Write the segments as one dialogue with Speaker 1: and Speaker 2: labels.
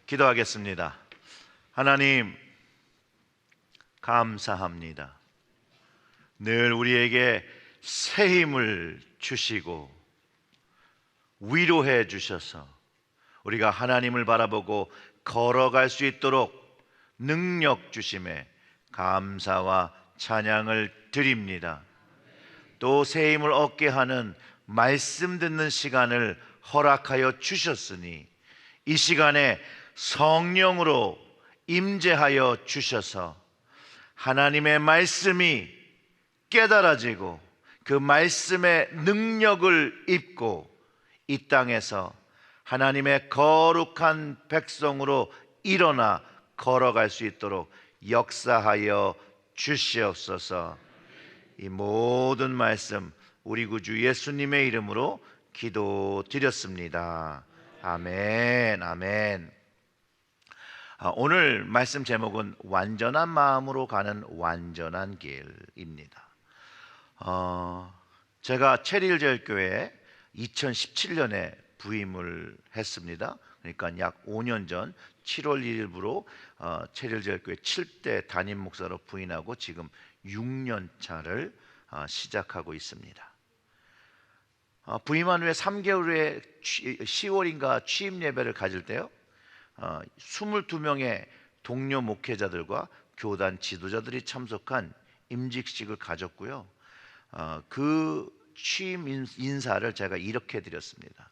Speaker 1: 기도하겠습니다. 하나님, 감사합니다. 늘 우리에게 새 힘을 주시고 위로해 주셔서 우리가 하나님을 바라보고 걸어갈 수 있도록 능력 주심에 감사와 찬양을 드립니다. 또 새 힘을 얻게 하는 말씀 듣는 시간을 허락하여 주셨으니 이 시간에 성령으로 임재하여 주셔서 하나님의 말씀이 깨달아지고 그 말씀의 능력을 입고 이 땅에서 하나님의 거룩한 백성으로 일어나 걸어갈 수 있도록 역사하여 주시옵소서. 이 모든 말씀 우리 구주 예수님의 이름으로 기도드렸습니다. 아멘, 아멘. 오늘 말씀 제목은 완전한 마음으로 가는 완전한 길입니다. 제가 체리힐제일교회에 2017년에 부임을 했습니다. 그러니까 약 5년 전 7월 1일부로 체리힐제일교회 7대 담임 목사로 부임하고 지금 6년 차를 시작하고 있습니다. 부임한 후에 3개월 후에 10월인가 취임 예배를 가질 때요, 22명의 동료 목회자들과 교단 지도자들이 참석한 임직식을 가졌고요. 그 취임 인사를 제가 이렇게 드렸습니다.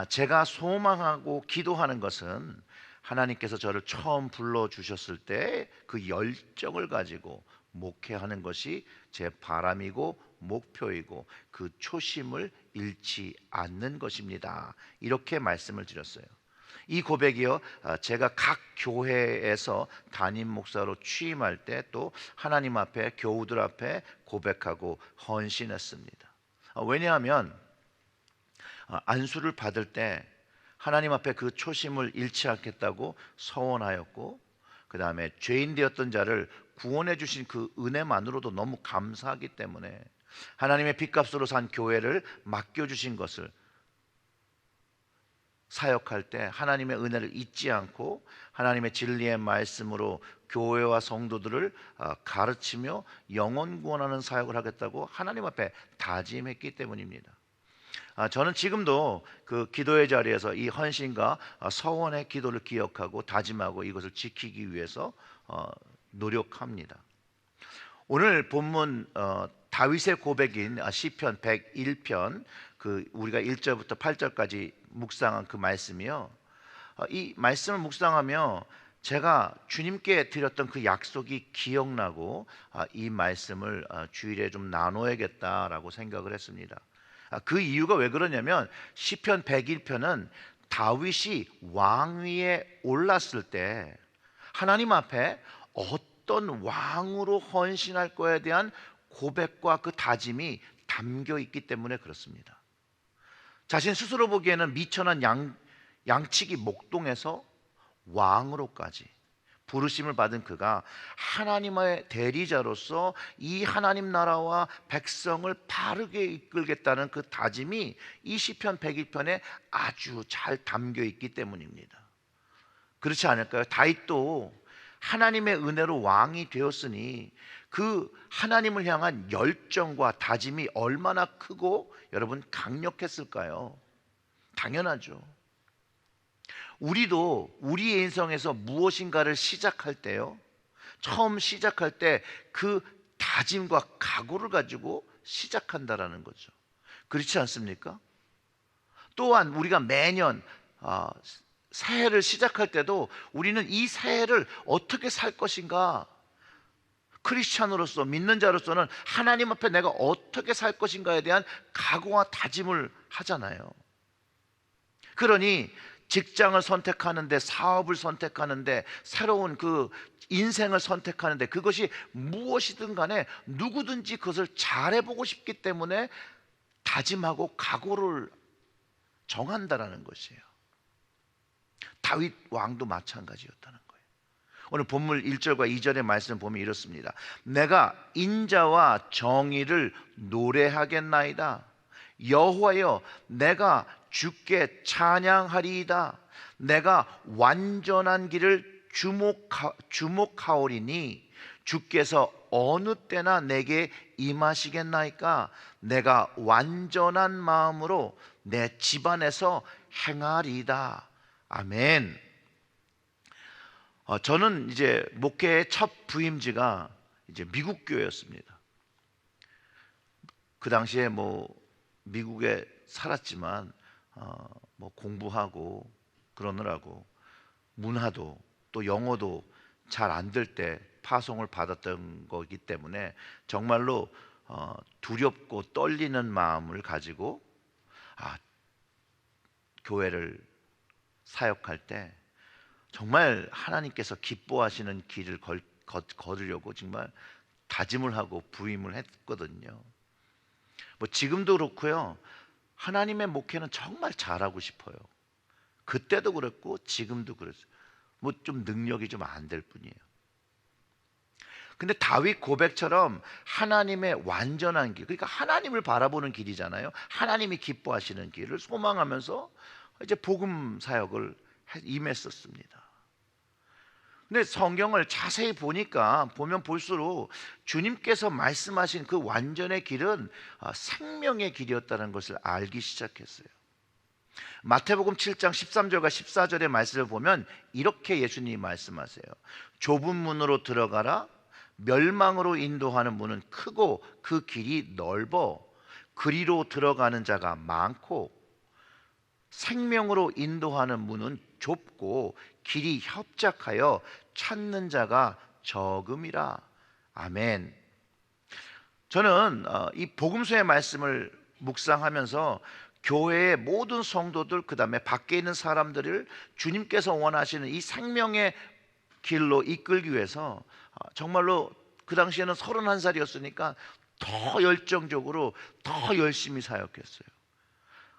Speaker 1: 제가 소망하고 기도하는 것은 하나님께서 저를 처음 불러주셨을 때 그 열정을 가지고 목회하는 것이 제 바람이고 목표이고 그 초심을 잃지 않는 것입니다. 이렇게 말씀을 드렸어요. 이 고백이요, 제가 각 교회에서 담임 목사로 취임할 때 또 하나님 앞에 교우들 앞에 고백하고 헌신했습니다. 왜냐하면 안수를 받을 때 하나님 앞에 그 초심을 잃지 않겠다고 서원하였고, 그 다음에 죄인 되었던 자를 구원해 주신 그 은혜만으로도 너무 감사하기 때문에 하나님의 핏값으로 산 교회를 맡겨주신 것을 사역할 때 하나님의 은혜를 잊지 않고 하나님의 진리의 말씀으로 교회와 성도들을 가르치며 영혼 구원하는 사역을 하겠다고 하나님 앞에 다짐했기 때문입니다. 저는 지금도 그 기도의 자리에서 이 헌신과 서원의 기도를 기억하고 다짐하고 이것을 지키기 위해서 노력합니다. 오늘 본문 다윗의 고백인 시편 101편 우리가 1절부터 8절까지 묵상한 그 말씀이요, 이 말씀을 묵상하며 제가 주님께 드렸던 그 약속이 기억나고 이 말씀을 주일에 좀 나눠야겠다라고 생각을 했습니다. 그 이유가 왜 그러냐면 시편 101편은 다윗이 왕위에 올랐을 때 하나님 앞에 어떤 왕으로 헌신할 거에 대한 고백과 그 다짐이 담겨 있기 때문에 그렇습니다. 자신 스스로 보기에는 미천한 양치기 목동에서 왕으로까지 부르심을 받은 그가 하나님의 대리자로서 이 하나님 나라와 백성을 바르게 이끌겠다는 그 다짐이 이 시편 101편에 아주 잘 담겨 있기 때문입니다. 그렇지 않을까요? 다윗도 하나님의 은혜로 왕이 되었으니 그 하나님을 향한 열정과 다짐이 얼마나 크고 여러분 강력했을까요? 당연하죠. 우리도 우리의 인생에서 무엇인가를 시작할 때요, 처음 시작할 때 그 다짐과 각오를 가지고 시작한다라는 거죠. 그렇지 않습니까? 또한 우리가 매년 새해를 시작할 때도 우리는 이 새해를 어떻게 살 것인가, 크리스찬으로서 믿는 자로서는 하나님 앞에 내가 어떻게 살 것인가에 대한 각오와 다짐을 하잖아요. 그러니 직장을 선택하는데, 사업을 선택하는데, 새로운 그 인생을 선택하는데 그것이 무엇이든 간에 누구든지 그것을 잘해보고 싶기 때문에 다짐하고 각오를 정한다라는 것이에요. 다윗 왕도 마찬가지였다는 거예요. 오늘 본문 1절과 2절의 말씀 보면 이렇습니다. 내가 인자와 정의를 노래하겠나이다. 여호와여, 내가 주께 찬양하리이다. 내가 완전한 길을 주목하오리니 주께서 어느 때나 내게 임하시겠나이까. 내가 완전한 마음으로 내 집안에서 행하리이다. 아멘. 저는 이제 목회의 첫 부임지가 이제 미국 교회였습니다. 그 당시에 뭐 미국에 살았지만 뭐 공부하고 그러느라고 문화도 또 영어도 잘 안 될 때 파송을 받았던 거기 때문에 정말로 두렵고 떨리는 마음을 가지고 교회를 사역할 때 정말 하나님께서 기뻐하시는 길을 걸으려고 정말 다짐을 하고 부임을 했거든요. 뭐 지금도 그렇고요. 하나님의 목회는 정말 잘하고 싶어요. 그때도 그랬고 지금도 그랬어요. 뭐 좀 능력이 좀 안 될 뿐이에요. 근데 다윗 고백처럼 하나님의 완전한 길, 그러니까 하나님을 바라보는 길이잖아요. 하나님이 기뻐하시는 길을 소망하면서 이제 복음 사역을 임했었습니다. 근데 성경을 자세히 보면 볼수록 주님께서 말씀하신 그 완전의 길은 생명의 길이었다는 것을 알기 시작했어요. 마태복음 7장 13절과 14절의 말씀을 보면 이렇게 예수님이 말씀하세요. 좁은 문으로 들어가라. 멸망으로 인도하는 문은 크고 그 길이 넓어 그리로 들어가는 자가 많고 생명으로 인도하는 문은 좁고 길이 협착하여 찾는 자가 적음이라. 아멘. 저는 이 복음서의 말씀을 묵상하면서 교회의 모든 성도들, 그 다음에 밖에 있는 사람들을 주님께서 원하시는 이 생명의 길로 이끌기 위해서 정말로 그 당시에는 31살이었으니까 더 열정적으로 더 열심히 사역했어요.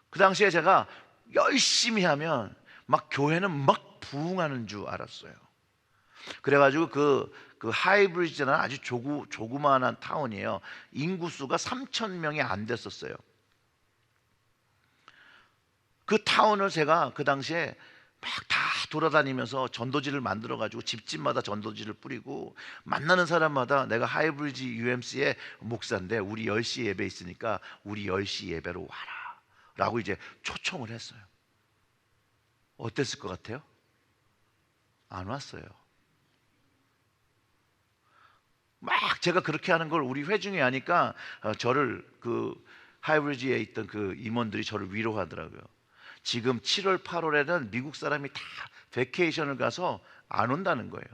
Speaker 1: 그 당시에 제가 열심히 하면 막 교회는 막 부흥하는 줄 알았어요. 그래가지고 그 하이브리지라는 아주 조그마한 타운이에요. 인구수가 3,000명이 안 됐었어요. 그 타운을 제가 그 당시에 막 다 돌아다니면서 전도지를 만들어가지고 집집마다 전도지를 뿌리고 만나는 사람마다 내가 하이브리지 UMC의 목사인데 우리 10시 예배 있으니까 우리 10시 예배로 와라 라고 이제 초청을 했어요. 어땠을 것 같아요? 안 왔어요. 막 제가 그렇게 하는 걸 우리 회중이 하니까 저를 그 하이브리지에 있던 그 임원들이 저를 위로하더라고요. 지금 7월 8월에는 미국 사람이 다 베케이션을 가서 안 온다는 거예요.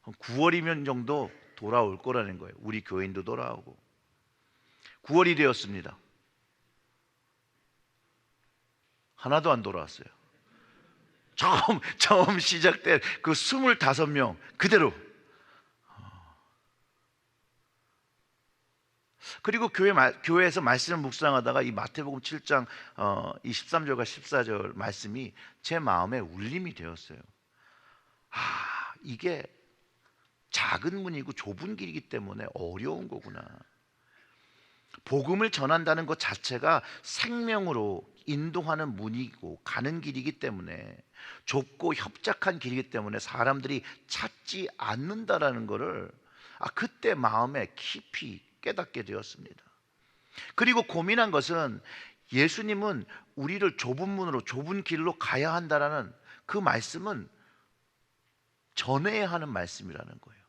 Speaker 1: 9월이면 정도 돌아올 거라는 거예요. 우리 교인도 돌아오고. 9월이 되었습니다. 하나도 안 돌아왔어요. 처음 시작된 그 25명 그대로. 그리고 교회에서 말씀을 묵상하다가 이 마태복음 7장 이 13절과 14절 말씀이 제 마음에 울림이 되었어요. 이게 작은 문이고 좁은 길이기 때문에 어려운 거구나. 복음을 전한다는 것 자체가 생명으로 인도하는 문이고 가는 길이기 때문에 좁고 협착한 길이기 때문에 사람들이 찾지 않는다라는 것을 그때 마음에 깊이 깨닫게 되었습니다. 그리고 고민한 것은 예수님은 우리를 좁은 문으로 좁은 길로 가야 한다라는 그 말씀은 전해야 하는 말씀이라는 거예요.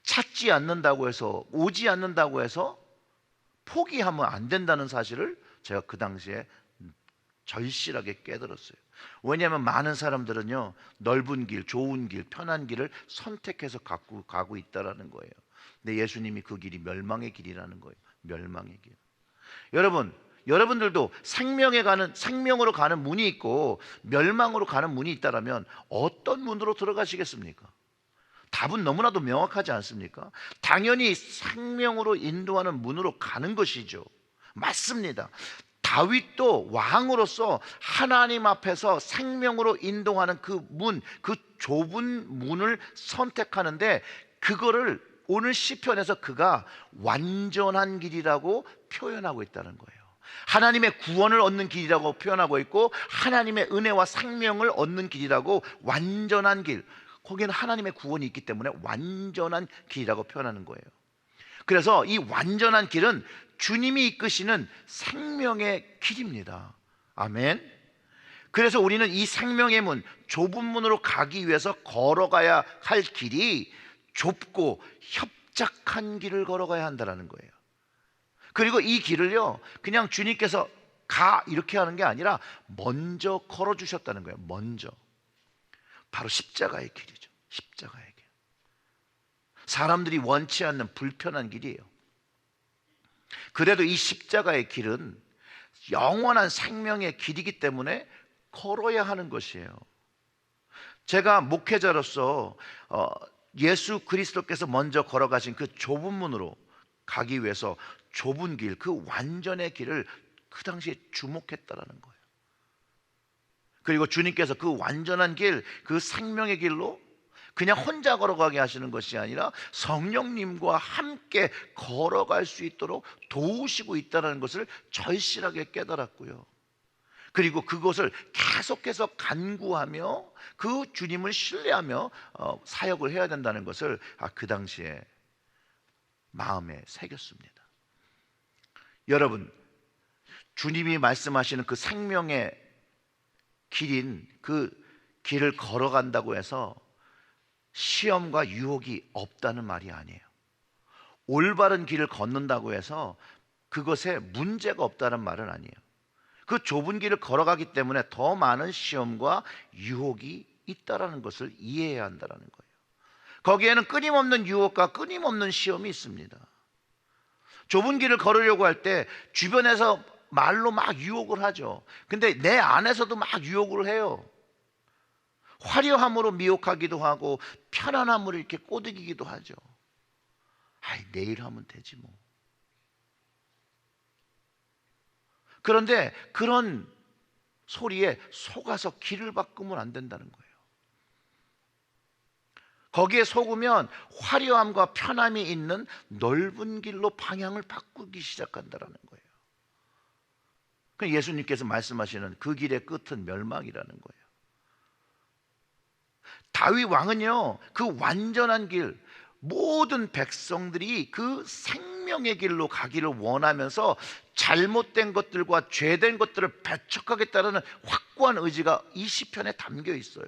Speaker 1: 찾지 않는다고 해서 오지 않는다고 해서 포기하면 안 된다는 사실을 제가 그 당시에 절실하게 깨달았어요. 왜냐하면 많은 사람들은요 넓은 길, 좋은 길, 편한 길을 선택해서 가고 있다라는 거예요. 근데 예수님이 그 길이 멸망의 길이라는 거예요. 멸망의 길. 여러분들도 생명으로 가는 문이 있고 멸망으로 가는 문이 있다라면 어떤 문으로 들어가시겠습니까? 답은 너무나도 명확하지 않습니까? 당연히 생명으로 인도하는 문으로 가는 것이죠. 맞습니다. 다윗도 왕으로서 하나님 앞에서 생명으로 인도하는 그 문, 그 좁은 문을 선택하는데 그거를 오늘 시편에서 그가 완전한 길이라고 표현하고 있다는 거예요. 하나님의 구원을 얻는 길이라고 표현하고 있고, 하나님의 은혜와 생명을 얻는 길이라고, 완전한 길, 거기에는 하나님의 구원이 있기 때문에 완전한 길이라고 표현하는 거예요. 그래서 이 완전한 길은 주님이 이끄시는 생명의 길입니다. 아멘. 그래서 우리는 이 생명의 문, 좁은 문으로 가기 위해서 걸어가야 할 길이 좁고 협착한 길을 걸어가야 한다는 거예요. 그리고 이 길을요, 그냥 주님께서 가 이렇게 하는 게 아니라 먼저 걸어주셨다는 거예요. 먼저. 바로 십자가의 길이죠. 십자가의 길. 사람들이 원치 않는 불편한 길이에요. 그래도 이 십자가의 길은 영원한 생명의 길이기 때문에 걸어야 하는 것이에요. 제가 목회자로서 예수 그리스도께서 먼저 걸어가신 그 좁은 문으로 가기 위해서 좁은 길, 그 완전의 길을 그 당시에 주목했다라는 거예요. 그리고 주님께서 그 완전한 길, 그 생명의 길로 그냥 혼자 걸어가게 하시는 것이 아니라 성령님과 함께 걸어갈 수 있도록 도우시고 있다는 것을 절실하게 깨달았고요. 그리고 그것을 계속해서 간구하며 그 주님을 신뢰하며 사역을 해야 된다는 것을 그 당시에 마음에 새겼습니다. 여러분, 주님이 말씀하시는 그 생명의 길인 그 길을 걸어간다고 해서 시험과 유혹이 없다는 말이 아니에요. 올바른 길을 걷는다고 해서 그것에 문제가 없다는 말은 아니에요. 그 좁은 길을 걸어가기 때문에 더 많은 시험과 유혹이 있다는 것을 이해해야 한다는 거예요. 거기에는 끊임없는 유혹과 끊임없는 시험이 있습니다. 좁은 길을 걸으려고 할 때 주변에서 말로 막 유혹을 하죠. 근데 내 안에서도 막 유혹을 해요. 화려함으로 미혹하기도 하고 편안함으로 이렇게 꼬드기기도 하죠. 아이, 내일 하면 되지 뭐. 그런데 그런 소리에 속아서 길을 바꾸면 안 된다는 거예요. 거기에 속으면 화려함과 편함이 있는 넓은 길로 방향을 바꾸기 시작한다는 거예요. 예수님께서 말씀하시는 그 길의 끝은 멸망이라는 거예요. 다윗 왕은요, 그 완전한 길, 모든 백성들이 그 생명의 길로 가기를 원하면서 잘못된 것들과 죄된 것들을 배척하겠다는 확고한 의지가 이 시편에 담겨 있어요.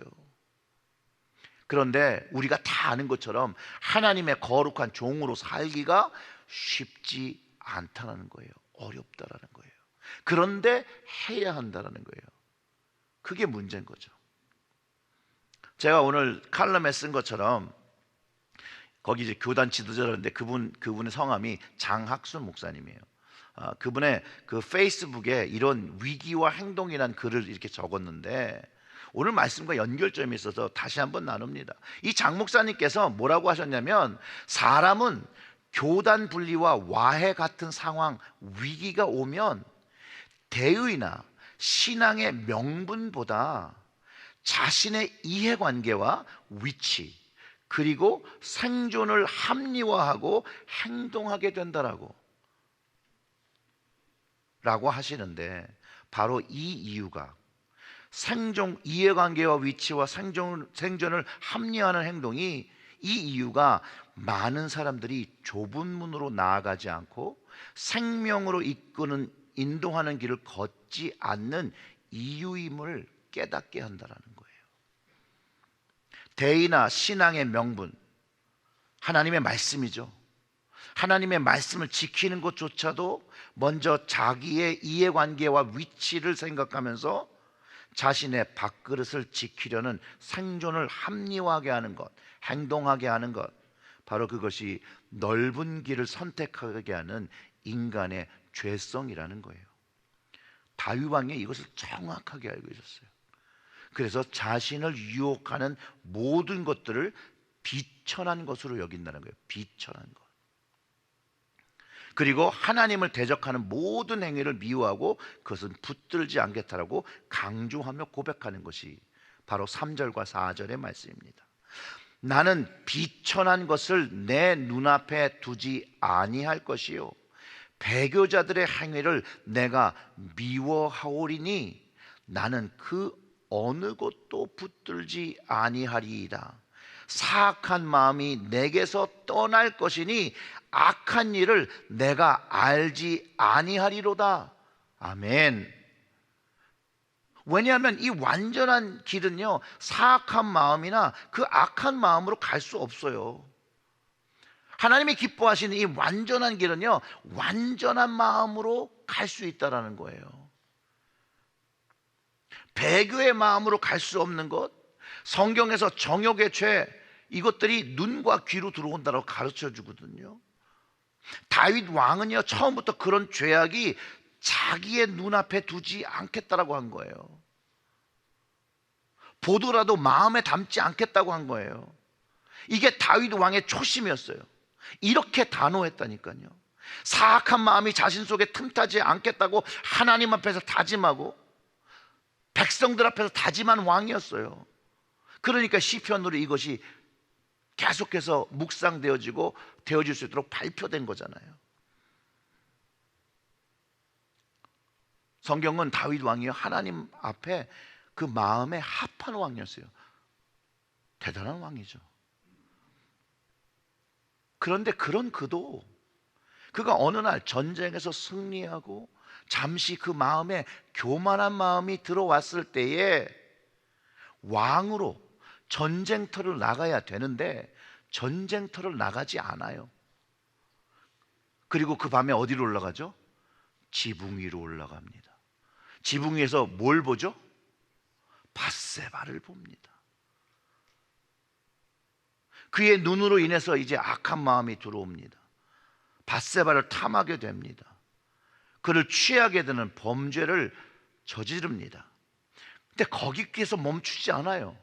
Speaker 1: 그런데 우리가 다 아는 것처럼 하나님의 거룩한 종으로 살기가 쉽지 않다는 거예요. 어렵다라는 거예요. 그런데 해야 한다는 거예요. 그게 문제인 거죠. 제가 오늘 칼럼에 쓴 것처럼 거기 이제 교단 지도자인데 그분의 성함이 장학순 목사님이에요. 그분의 그 페이스북에 이런 위기와 행동이라는 글을 이렇게 적었는데 오늘 말씀과 연결점이 있어서 다시 한번 나눕니다. 이 장 목사님께서 뭐라고 하셨냐면, 사람은 교단 분리와 와해 같은 상황, 위기가 오면 대의나 신앙의 명분보다 자신의 이해관계와 위치, 그리고 생존을 합리화하고 행동하게 된다라고 하시는데, 바로 이 이유가 생존, 이해관계와 위치와 생존을 합리화하는 행동이, 이 이유가 많은 사람들이 좁은 문으로 나아가지 않고 생명으로 이끄는 인도하는 길을 걷지 않는 이유임을 깨닫게 한다는 거예요. 대의나 신앙의 명분, 하나님의 말씀이죠. 하나님의 말씀을 지키는 것조차도 먼저 자기의 이해관계와 위치를 생각하면서 자신의 밥그릇을 지키려는 생존을 합리화하게 하는 것, 행동하게 하는 것, 바로 그것이 넓은 길을 선택하게 하는 인간의 죄성이라는 거예요. 다윗 왕이 이것을 정확하게 알고 있었어요. 그래서 자신을 유혹하는 모든 것들을 비천한 것으로 여긴다는 거예요. 비천한 것. 그리고 하나님을 대적하는 모든 행위를 미워하고 그것은 붙들지 않겠다라고 강조하며 고백하는 것이 바로 3절과 4절의 말씀입니다. 나는 비천한 것을 내 눈앞에 두지 아니할 것이요 배교자들의 행위를 내가 미워하오리니 나는 그 어느 곳도 붙들지 아니하리이다. 사악한 마음이 내게서 떠날 것이니 악한 일을 내가 알지 아니하리로다. 아멘. 왜냐하면 이 완전한 길은요, 사악한 마음이나 그 악한 마음으로 갈 수 없어요. 하나님이 기뻐하시는 이 완전한 길은요, 완전한 마음으로 갈 수 있다라는 거예요. 배교의 마음으로 갈 수 없는 것, 성경에서 정욕의 죄, 이것들이 눈과 귀로 들어온다고 가르쳐 주거든요. 다윗 왕은요, 처음부터 그런 죄악이 자기의 눈앞에 두지 않겠다라고 한 거예요. 보더라도 마음에 담지 않겠다고 한 거예요. 이게 다윗 왕의 초심이었어요. 이렇게 단호했다니까요. 사악한 마음이 자신 속에 틈타지 않겠다고 하나님 앞에서 다짐하고 백성들 앞에서 다짐한 왕이었어요. 그러니까 시편으로 이것이 계속해서 묵상되어지고 되어질 수 있도록 발표된 거잖아요. 성경은 다윗 왕이 하나님 앞에 그 마음에 합한 왕이었어요. 대단한 왕이죠. 그런데 그런 그가 어느 날 전쟁에서 승리하고 잠시 그 마음에 교만한 마음이 들어왔을 때에 왕으로 전쟁터를 나가야 되는데 전쟁터를 나가지 않아요. 그리고 그 밤에 어디로 올라가죠? 지붕 위로 올라갑니다. 지붕 위에서 뭘 보죠? 밧세바를 봅니다. 그의 눈으로 인해서 이제 악한 마음이 들어옵니다. 밧세바를 탐하게 됩니다. 그를 취하게 되는 범죄를 저지릅니다. 근데 거기에서 멈추지 않아요.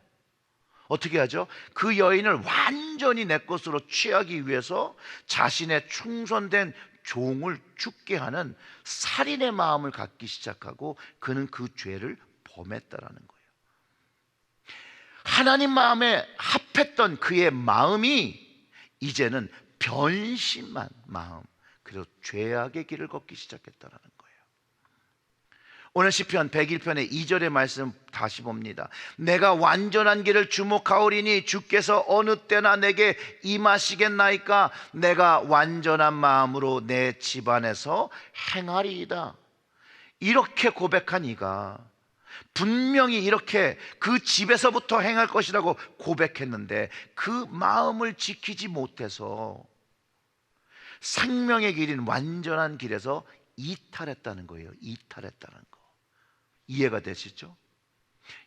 Speaker 1: 어떻게 하죠? 그 여인을 완전히 내 것으로 취하기 위해서 자신의 충성된 종을 죽게 하는 살인의 마음을 갖기 시작하고 그는 그 죄를 범했다라는 거예요. 하나님 마음에 합했던 그의 마음이 이제는 변심한 마음, 그리고 죄악의 길을 걷기 시작했다라는 거예요. 오늘 시편 101편의 2절의 말씀 다시 봅니다. 내가 완전한 길을 주목하오리니 주께서 어느 때나 내게 임하시겠나이까. 내가 완전한 마음으로 내 집안에서 행하리이다. 이렇게 고백한 이가 분명히 이렇게 그 집에서부터 행할 것이라고 고백했는데 그 마음을 지키지 못해서 생명의 길인 완전한 길에서 이탈했다는 거예요. 이탈했다는 거. 이해가 되시죠?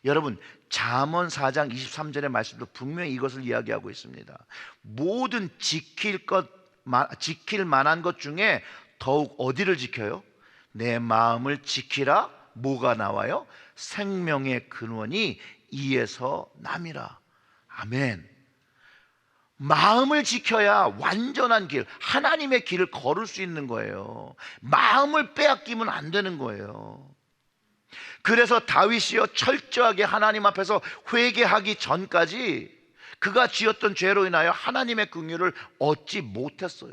Speaker 1: 여러분, 잠언 4장 23절의 말씀도 분명히 이것을 이야기하고 있습니다. 모든 지킬 만한 것 중에 더욱 어디를 지켜요? 내 마음을 지키라. 뭐가 나와요? 생명의 근원이 이에서 남이라. 아멘. 마음을 지켜야 완전한 길, 하나님의 길을 걸을 수 있는 거예요. 마음을 빼앗기면 안 되는 거예요. 그래서 다윗이요, 철저하게 하나님 앞에서 회개하기 전까지 그가 지었던 죄로 인하여 하나님의 긍휼을 얻지 못했어요.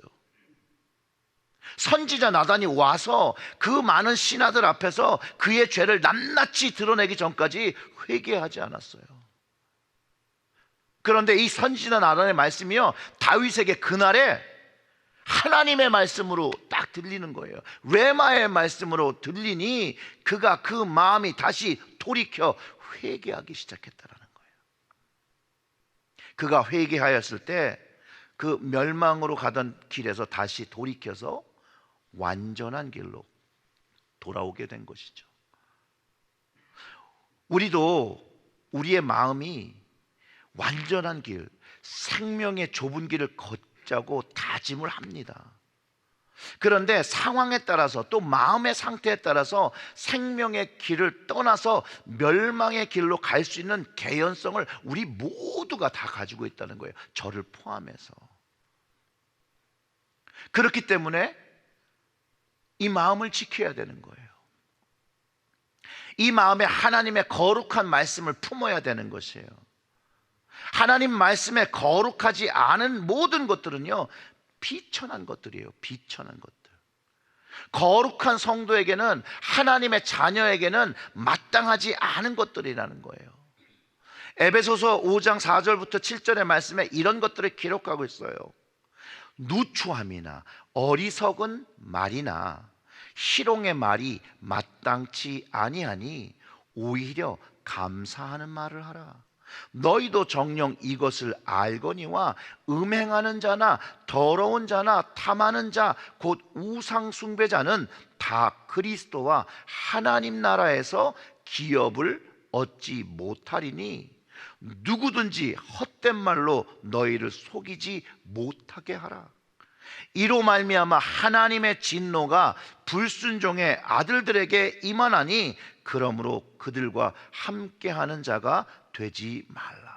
Speaker 1: 선지자 나단이 와서 그 많은 신하들 앞에서 그의 죄를 낱낱이 드러내기 전까지 회개하지 않았어요. 그런데 이 선지자 나단의 말씀이요, 다윗에게 그날에 하나님의 말씀으로 딱 들리는 거예요. 레마의 말씀으로 들리니 그가 그 마음이 다시 돌이켜 회개하기 시작했다라는 거예요. 그가 회개하였을 때 그 멸망으로 가던 길에서 다시 돌이켜서 완전한 길로 돌아오게 된 것이죠. 우리도 우리의 마음이 완전한 길, 생명의 좁은 길을 걷자고 다짐을 합니다. 그런데 상황에 따라서 또 마음의 상태에 따라서 생명의 길을 떠나서 멸망의 길로 갈 수 있는 개연성을 우리 모두가 다 가지고 있다는 거예요. 저를 포함해서. 그렇기 때문에 이 마음을 지켜야 되는 거예요. 이 마음에 하나님의 거룩한 말씀을 품어야 되는 것이에요. 하나님 말씀에 거룩하지 않은 모든 것들은요, 비천한 것들이에요. 비천한 것들. 거룩한 성도에게는, 하나님의 자녀에게는 마땅하지 않은 것들이라는 거예요. 에베소서 5장 4절부터 7절의 말씀에 이런 것들을 기록하고 있어요. 누추함이나 어리석은 말이나 희롱의 말이 마땅치 아니하니 오히려 감사하는 말을 하라. 너희도 정녕 이것을 알거니와 음행하는 자나 더러운 자나 탐하는 자 곧 우상 숭배자는 다 그리스도와 하나님 나라에서 기업을 얻지 못하리니 누구든지 헛된 말로 너희를 속이지 못하게 하라. 이로 말미암아 하나님의 진노가 불순종의 아들들에게 임하나니 그러므로 그들과 함께하는 자가 되지 말라.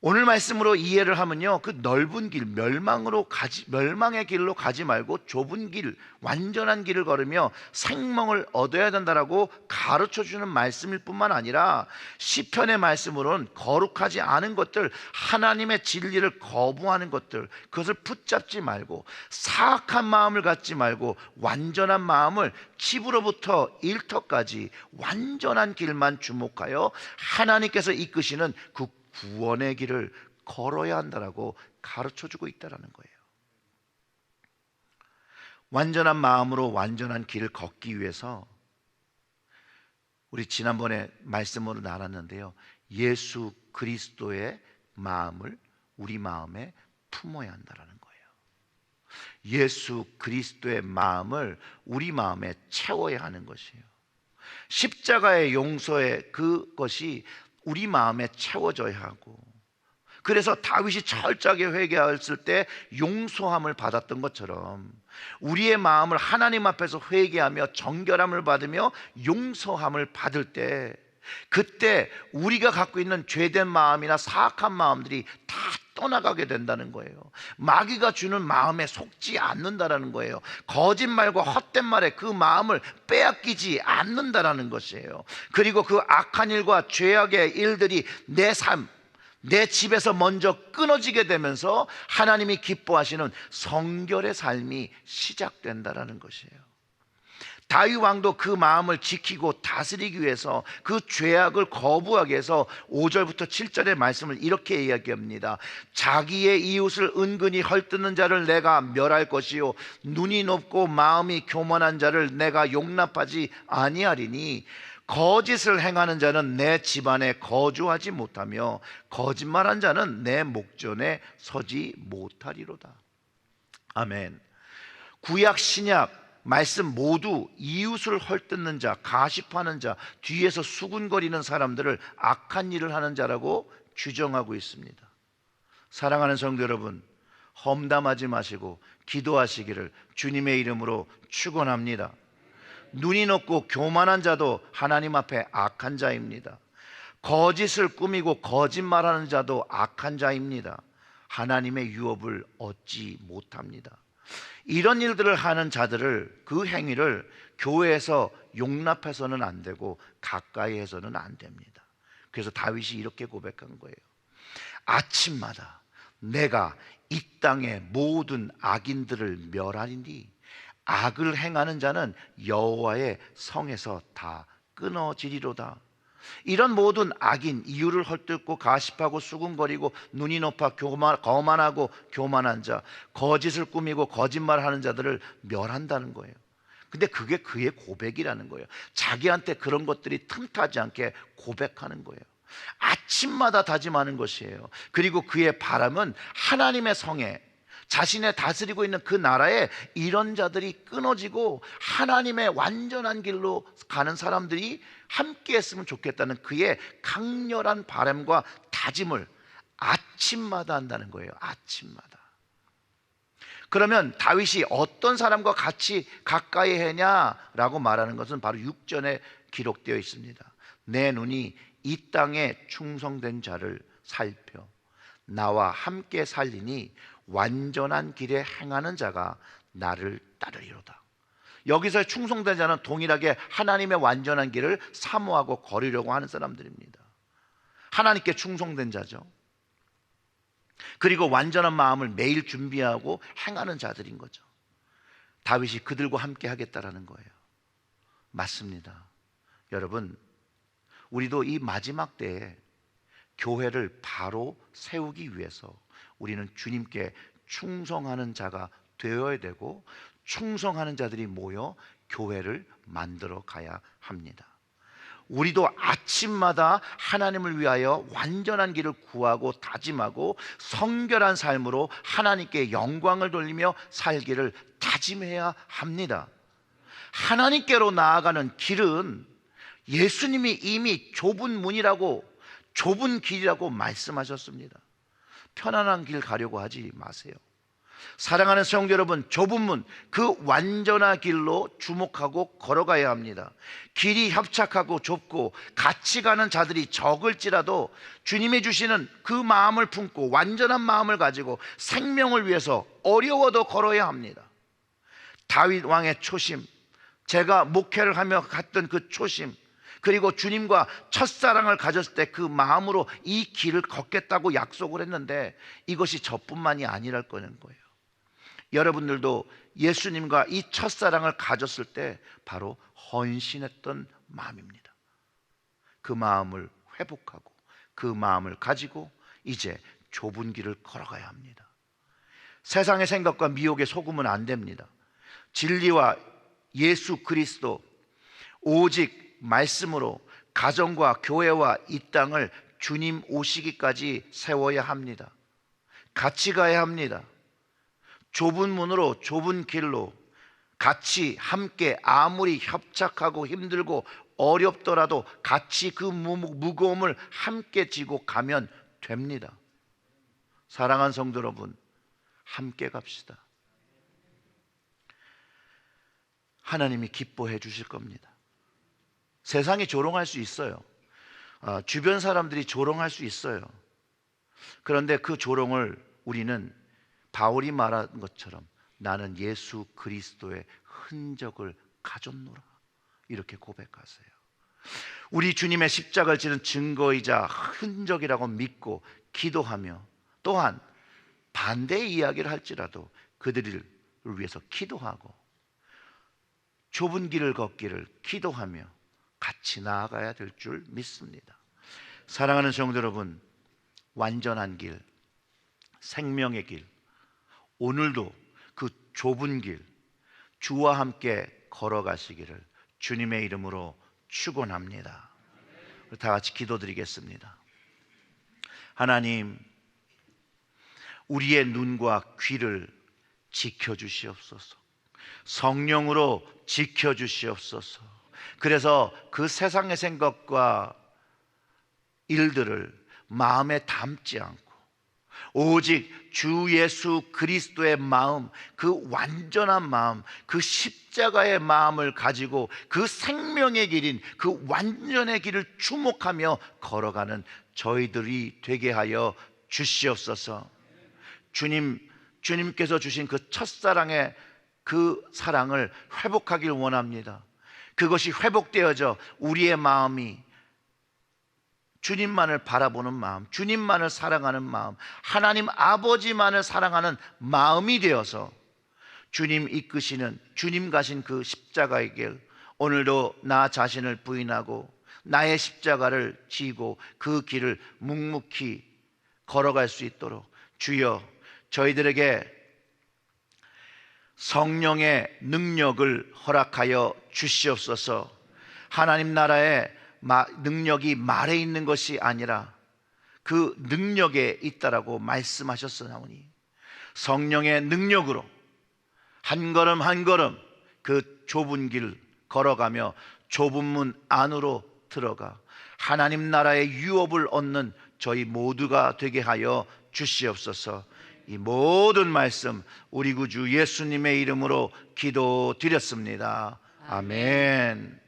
Speaker 1: 오늘 말씀으로 이해를 하면요, 그 넓은 길, 멸망의 길로 가지 말고 좁은 길, 완전한 길을 걸으며 생명을 얻어야 된다라고 가르쳐주는 말씀일 뿐만 아니라, 시편의 말씀으로는 거룩하지 않은 것들, 하나님의 진리를 거부하는 것들, 그것을 붙잡지 말고 사악한 마음을 갖지 말고 완전한 마음을 칩으로부터 일터까지 완전한 길만 주목하여 하나님께서 이끄시는 그 구원의 길을 걸어야 한다라고 가르쳐주고 있다는 거예요. 완전한 마음으로 완전한 길을 걷기 위해서 우리 지난번에 말씀으로 나눴는데요, 예수 그리스도의 마음을 우리 마음에 품어야 한다는 거예요. 예수 그리스도의 마음을 우리 마음에 채워야 하는 것이에요. 십자가의 용서의 그것이 우리 마음에 채워져야 하고, 그래서 다윗이 철저하게 회개했을 때 용서함을 받았던 것처럼 우리의 마음을 하나님 앞에서 회개하며 정결함을 받으며 용서함을 받을 때, 그때 우리가 갖고 있는 죄된 마음이나 사악한 마음들이 다 떠나가게 된다는 거예요. 마귀가 주는 마음에 속지 않는다라는 거예요. 거짓말과 헛된 말에 그 마음을 빼앗기지 않는다라는 것이에요. 그리고 그 악한 일과 죄악의 일들이 내 삶, 내 집에서 먼저 끊어지게 되면서 하나님이 기뻐하시는 성결의 삶이 시작된다라는 것이에요. 다윗 왕도 그 마음을 지키고 다스리기 위해서, 그 죄악을 거부하기 위해서 5절부터 7절의 말씀을 이렇게 이야기합니다. 자기의 이웃을 은근히 헐뜯는 자를 내가 멸할 것이요 눈이 높고 마음이 교만한 자를 내가 용납하지 아니하리니 거짓을 행하는 자는 내 집안에 거주하지 못하며 거짓말한 자는 내 목전에 서지 못하리로다. 아멘. 구약 신약 말씀 모두 이웃을 헐뜯는 자, 가십하는 자, 뒤에서 수군거리는 사람들을 악한 일을 하는 자라고 규정하고 있습니다. 사랑하는 성도 여러분, 험담하지 마시고 기도하시기를 주님의 이름으로 축원합니다. 눈이 높고 교만한 자도 하나님 앞에 악한 자입니다. 거짓을 꾸미고 거짓말하는 자도 악한 자입니다. 하나님의 유업을 얻지 못합니다. 이런 일들을 하는 자들을, 그 행위를 교회에서 용납해서는 안 되고 가까이 해서는 안 됩니다. 그래서 다윗이 이렇게 고백한 거예요. 아침마다 내가 이 땅의 모든 악인들을 멸하리니 악을 행하는 자는 여호와의 성에서 다 끊어지리로다. 이런 모든 악인, 이유를 헐뜯고 가십하고 수군거리고 눈이 높아 거만하고 교만한 자, 거짓을 꾸미고 거짓말하는 자들을 멸한다는 거예요. 근데 그게 그의 고백이라는 거예요. 자기한테 그런 것들이 틈타지 않게 고백하는 거예요. 아침마다 다짐하는 것이에요. 그리고 그의 바람은 하나님의 성에, 자신의 다스리고 있는 그 나라에 이런 자들이 끊어지고 하나님의 완전한 길로 가는 사람들이 함께 했으면 좋겠다는 그의 강렬한 바람과 다짐을 아침마다 한다는 거예요. 아침마다. 그러면 다윗이 어떤 사람과 같이 가까이 했냐라고 말하는 것은 바로 6절에 기록되어 있습니다. 내 눈이 이 땅에 충성된 자를 살펴 나와 함께 살리니 완전한 길에 행하는 자가 나를 따르리로다. 여기서 충성된 자는 동일하게 하나님의 완전한 길을 사모하고 걸으려고 하는 사람들입니다. 하나님께 충성된 자죠. 그리고 완전한 마음을 매일 준비하고 행하는 자들인 거죠. 다윗이 그들과 함께 하겠다라는 거예요. 맞습니다. 여러분, 우리도 이 마지막 때에 교회를 바로 세우기 위해서 우리는 주님께 충성하는 자가 되어야 되고, 충성하는 자들이 모여 교회를 만들어 가야 합니다. 우리도 아침마다 하나님을 위하여 완전한 길을 구하고 다짐하고 성결한 삶으로 하나님께 영광을 돌리며 살기를 다짐해야 합니다. 하나님께로 나아가는 길은 예수님이 이미 좁은 문이라고, 좁은 길이라고 말씀하셨습니다. 편안한 길 가려고 하지 마세요. 사랑하는 성도 여러분, 좁은 문, 그 완전한 길로 주목하고 걸어가야 합니다. 길이 협착하고 좁고 같이 가는 자들이 적을지라도 주님이 주시는 그 마음을 품고 완전한 마음을 가지고 생명을 위해서 어려워도 걸어야 합니다. 다윗 왕의 초심, 제가 목회를 하며 갔던 그 초심, 그리고 주님과 첫사랑을 가졌을 때 그 마음으로 이 길을 걷겠다고 약속을 했는데, 이것이 저뿐만이 아니랄 거는 거예요. 여러분들도 예수님과 이 첫사랑을 가졌을 때 바로 헌신했던 마음입니다. 그 마음을 회복하고 그 마음을 가지고 이제 좁은 길을 걸어가야 합니다. 세상의 생각과 미혹에 속으면 안 됩니다. 진리와 예수 그리스도, 오직 말씀으로 가정과 교회와 이 땅을 주님 오시기까지 세워야 합니다. 같이 가야 합니다. 좁은 문으로, 좁은 길로 같이 함께, 아무리 협착하고 힘들고 어렵더라도 같이 그 무거움을 함께 지고 가면 됩니다. 사랑하는 성도 여러분, 함께 갑시다. 하나님이 기뻐해 주실 겁니다. 세상이 조롱할 수 있어요. 주변 사람들이 조롱할 수 있어요. 그런데 그 조롱을 우리는 바울이 말한 것처럼 나는 예수 그리스도의 흔적을 가졌노라, 이렇게 고백하세요. 우리 주님의 십자가를 지는 증거이자 흔적이라고 믿고 기도하며, 또한 반대의 이야기를 할지라도 그들을 위해서 기도하고 좁은 길을 걷기를 기도하며 같이 나아가야 될 줄 믿습니다. 사랑하는 성도 여러분, 완전한 길, 생명의 길, 오늘도 그 좁은 길 주와 함께 걸어가시기를 주님의 이름으로 축원합니다. 다 같이 기도드리겠습니다. 하나님, 우리의 눈과 귀를 지켜주시옵소서. 성령으로 지켜주시옵소서. 그래서 그 세상의 생각과 일들을 마음에 담지 않고 오직 주 예수 그리스도의 마음, 그 완전한 마음, 그 십자가의 마음을 가지고 그 생명의 길인 그 완전의 길을 주목하며 걸어가는 저희들이 되게 하여 주시옵소서. 주님께서 주신 그 첫사랑의 그 사랑을 회복하길 원합니다. 그것이 회복되어져 우리의 마음이 주님만을 바라보는 마음, 주님만을 사랑하는 마음, 하나님 아버지만을 사랑하는 마음이 되어서 주님 이끄시는, 주님 가신 그 십자가의 길, 오늘도 나 자신을 부인하고 나의 십자가를 지고 그 길을 묵묵히 걸어갈 수 있도록 주여 저희들에게 성령의 능력을 허락하여 주시옵소서. 하나님 나라의 능력이 말에 있는 것이 아니라 그 능력에 있다라고 말씀하셨사오니 성령의 능력으로 한 걸음 한 걸음 그 좁은 길 걸어가며 좁은 문 안으로 들어가 하나님 나라의 유업을 얻는 저희 모두가 되게 하여 주시옵소서. 이 모든 말씀 우리 구주 예수님의 이름으로 기도드렸습니다. 아멘.